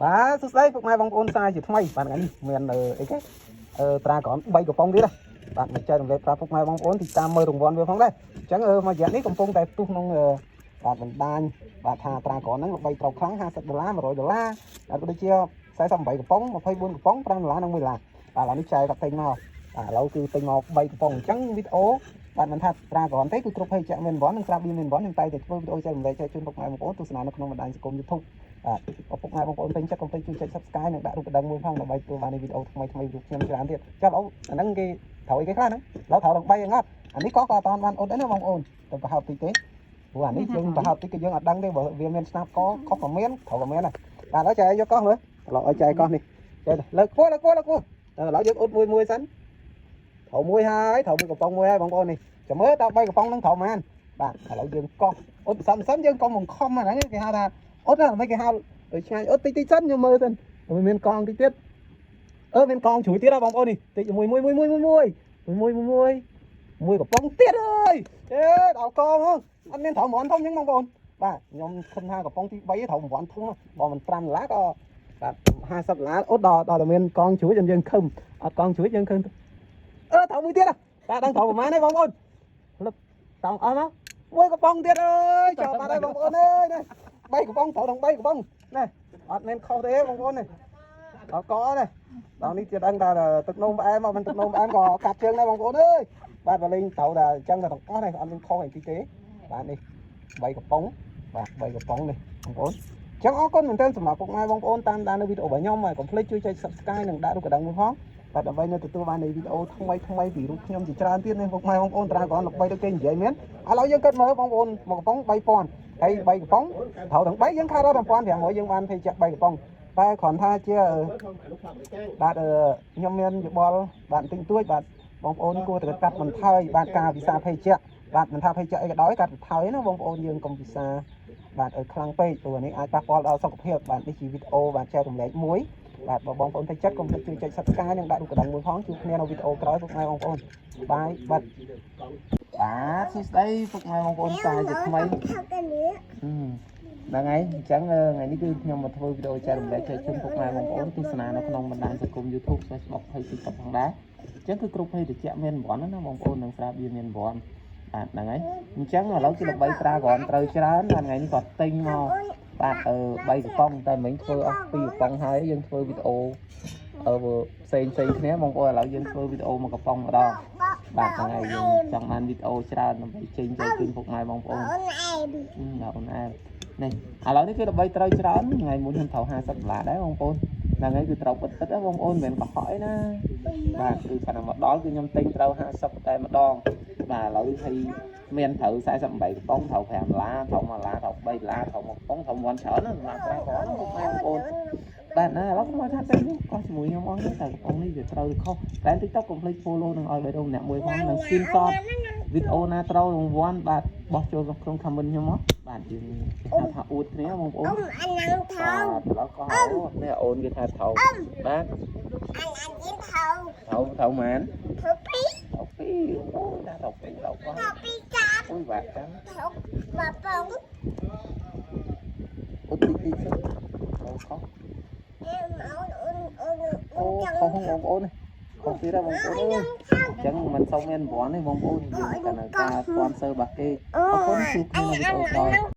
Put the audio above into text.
បាទសួស្តីពុកម៉ែបងប្អូនសាជាថ្មីបាទថ្ងៃនេះមានអីគេត្រាក្រន3កំប៉ុងទៀតបាទមកចែករំលែកប្រាប់ពុកម៉ែបងប្អូនទីតាមមើលរង្វាន់វាផងដែរអញ្ចឹងមួយរយៈនេះកំពុងតែផ្ទុះក្នុងបាទបណ្ដាញបាទថាត្រាក្រនហ្នឹងល្បីត្រូវខ្លាំង$50 $100បាទក៏ដូចជា48កំប៉ុង24កំប៉ុង$5 និង$1បាទឥឡូវនេះចែកតែទិញមកបាទឥឡូវគឺទិញមក3កំប៉ុងអញ្ចឹងវីដេអូបាទមិនថាត្រាក្រនទេគឺគ្រប់ភេទចាក់មានរង្វាន់និងស្រាប់មានរង្វាន់នឹងតែធ្វើវីដេអូចែករំលែកចែកជូនពុកម៉ែបងប្អូនទស្សនានៅក្នុងបណ្ដាញសង្គម YouTube បាទពុកម៉ែបងប្អូនពេញចិត្តកុំភ្លេចជួយចុច Subscribe និងដាក់រូបកណ្ដឹងមួយផងដើម្បីទទួលបានវីដេអូថ្មីៗរូបខ្ញុំច្រើនទៀតចុះអូអាហ្នឹងគេត្រូវអីគេខ្លះហ្នឹងឡូវត្រូវទាំង3ហ្នឹងអត់អានេះក៏អត់បានអត់ដែរណាបងប្អូនទៅប្រហែលតិចទេព្រោះអានេះយើងប្រហែលតិចគឺយើងអត់ដឹងទេបើវាមានស្នាប់កខុសក៏មានត្រូវក៏មានដែរបាទឥឡូវចែកយកកោះមើលឡូវឲ្យចែកកោះនេះចែកលើកខ្ពស់តែឥឡូវយើងអ៊ុតមួយសិនត្រូវមួយហើយត្រូវមួយកំប៉ុងមួយហើយបងប្អូននេះចាំមើលតើ3កំប៉ុងហ្នឹងត្រូវប៉ុន្មានបាទឥឡូវយើងកោះអ៊ុតសិនយើងកុំបង្ខំអាហ្នឹងគេហៅថាអ៊ុតហ្នឹងមិនគេហៅឆ្ងាយអ៊ុតតិចសិនខ្ញុំមើលសិនមានកងតិចទៀតមានកងជ្រួយទៀតហ៎បងប្អូននេះតិចមួយកំប៉ុងទៀតអើយដល់កងហ្នឹងអត់មានត្រូវរង្វាន់ធំអញ្ចឹងបងប្អូនបាទខ្ញុំគិតថាកំប៉ុងទី3ត្រូវរង្វាន់ធំបើមិន$5ក៏បាទ$50អ៊ុតដល់តែមានកងជ្រួយយើងខឹមអត់កងជ្រួយយើងខឹមត្រូវមួយទៀតបាទដឹងត្រូវប្រហែលទេបងប្អូនលឹបតង់អស់មកមួយកំប៉ុងទៀតអើយចូលបាត់ហើយបងប្អូនអើយនេះ3កំប៉ុងត្រូវទាំង3កំប៉ុងនេះអត់មានខុសទេបងប្អូននេះដល់កនេះដល់នេះទៀតដឹងថាទឹកនោមផ្អែមមកមិនទឹកនោមផ្អែមក៏កាត់ជើងដែរបងប្អូនអើយបាទបើលេងត្រូវតែអញ្ចឹងតែទាំងអស់នេះអត់មានខុសអីទេបាទនេះ3កំប៉ុងបាទ3កំប៉ុងនេះបងប្អូនអញ្ចឹងអរគុណមែនទែនសម្រាប់ពុកម៉ែបងប្អូនតាមដាននៅវីដេអូរបស់ខ្ញុំហើយកុំភ្លេចជួយចុច Subscribe និងដាក់រូបកណ្ដឹងមួយផងបាទដើម្បីនៅទទួលបាននៃវីដេអូថ្មីពីរូបខ្ញុំជាច្រើនទៀតនេះពុកម៉ែបងប្អូនត្រាក្រនល្បីដូចគេនិយាយមែនឥឡូវយើងគិតមើលបងប្អូនមួយកំប៉ុង3000ហើយ3កំប៉ុងត្រូវទាំង3យើងខែដល់1500យើងបានភេជា3កំប៉ុងតែគ្រាន់ថាជាបាទខ្ញុំមានយោបល់បាទទិញទួចបាទបងប្អូនគួរតែកាត់បន្ថយបាទការវិសាភេជ្ជៈបាទមិនថាភេជ្ជៈអីក៏ដោយកាត់បន្ថយណាបងប្អូនយើងកុំវិសាបាទខ្លាំងពេកព្រោះនេះអាចប៉ះពាល់ដល់សុខភាពបាទនេះជាវីដេអូបាទចែករំលែកមួយបាទបងប្អូនពេញចិត្តកុំភ្លេចជួយចុច Subscribe និងដាក់រូបកណ្ដឹងមួយផងជួបគ្នានៅវីដេអូក្រោយពុកម៉ែបងប្អូនបាយបាទសួស្តីពុកម៉ែបងប្អូនសាជាថ្មីហ្នឹងហើយអញ្ចឹងថ្ងៃនេះគឺខ្ញុំមកធ្វើវីដេអូចែករំលែកចែកជូនពុកម៉ែបងប្អូនទស្សនានៅក្នុងបណ្ដាញសង្គម YouTube Facebook Page TikTok ផងដែរអញ្ចឹងគឺគ្រប់ភេទត្រជាក់មានរង្វាន់ណាបងប្អូននឹងស្រាប់វាមានរង្វាន់បាទហ្នឹងហើយអញ្ចឹងឥឡូវគឺល្បីត្រាក្រនត្រូវច្រើនបាទថ្ងៃនេះគាត់ទិញមកបាទ3កំប៉ុងតែមិញធ្វើអស់2កំប៉ុងហើយយើងធ្វើវីដេអូផ្សេងគ្នាបងប្អូនឥឡូវយើងធ្វើវីដេអូមួយកំប៉ុងម្ដងបាទហ្នឹងហើយយើងចង់បានវីដេអូច្រើនដើម្បីចេញចែកជូនពុកម៉ែបងប្អូនអូនអែនេះឥឡូវនេះគឺល្បីត្រូវច្រើនថ្ងៃមុនខ្ញុំត្រូវ$50ដែរបងប្អូនហ្នឹងហើយគឺត្រូវពិតណាបងប្អូនមិនមែនកុហកអីណាបាទគឺប៉ុន្តែមកដល់គឺខ្ញុំទិញត្រូវ50តែម្ដងបាទឥឡូវហើយមានត្រូវ48កំប៉ុងត្រូវ$5ត្រូវ$1ត្រូវ$3ត្រូវ1កំប៉ុងត្រូវ1ច្រើនណាស់សម្រាប់ប្រាក់គាត់បងប្អូនបាទណាឥឡូវខ្ញុំថាទៅនេះក៏ជាមួយខ្ញុំអស់នេះតែកំប៉ុងនេះវាត្រូវឬខុសតែ TikTok កុំភ្លេច follow នឹងឲ្យបេះដូងម្នាក់មួយផងនិង screenshot វីដេអូណាត្រូវរង្វាន់បាទបោះចូលក្នុង comment ខ្ញុំមកបាទយើងថាអួតគ្នាបងប្អូនអាហ្នឹងត្រូវឥឡូវក៏នេះអូនគេថាត្រូវបាទត្រូវមែនត្រូវ2អូដាក់ត្រូវ2ត្រូវក៏អូយបាទចាំត្រូវបាទបងអូទីទីអូខុសអូខុសបងប្អូននេះខុសពីដែរបងប្អូនអញ្ចឹងមិនសូវមានរង្វាន់ទេបងប្អូនយើងតែការ sponsor របស់គេអរគុណជួបគ្នានៅវីដេអូក្រោយ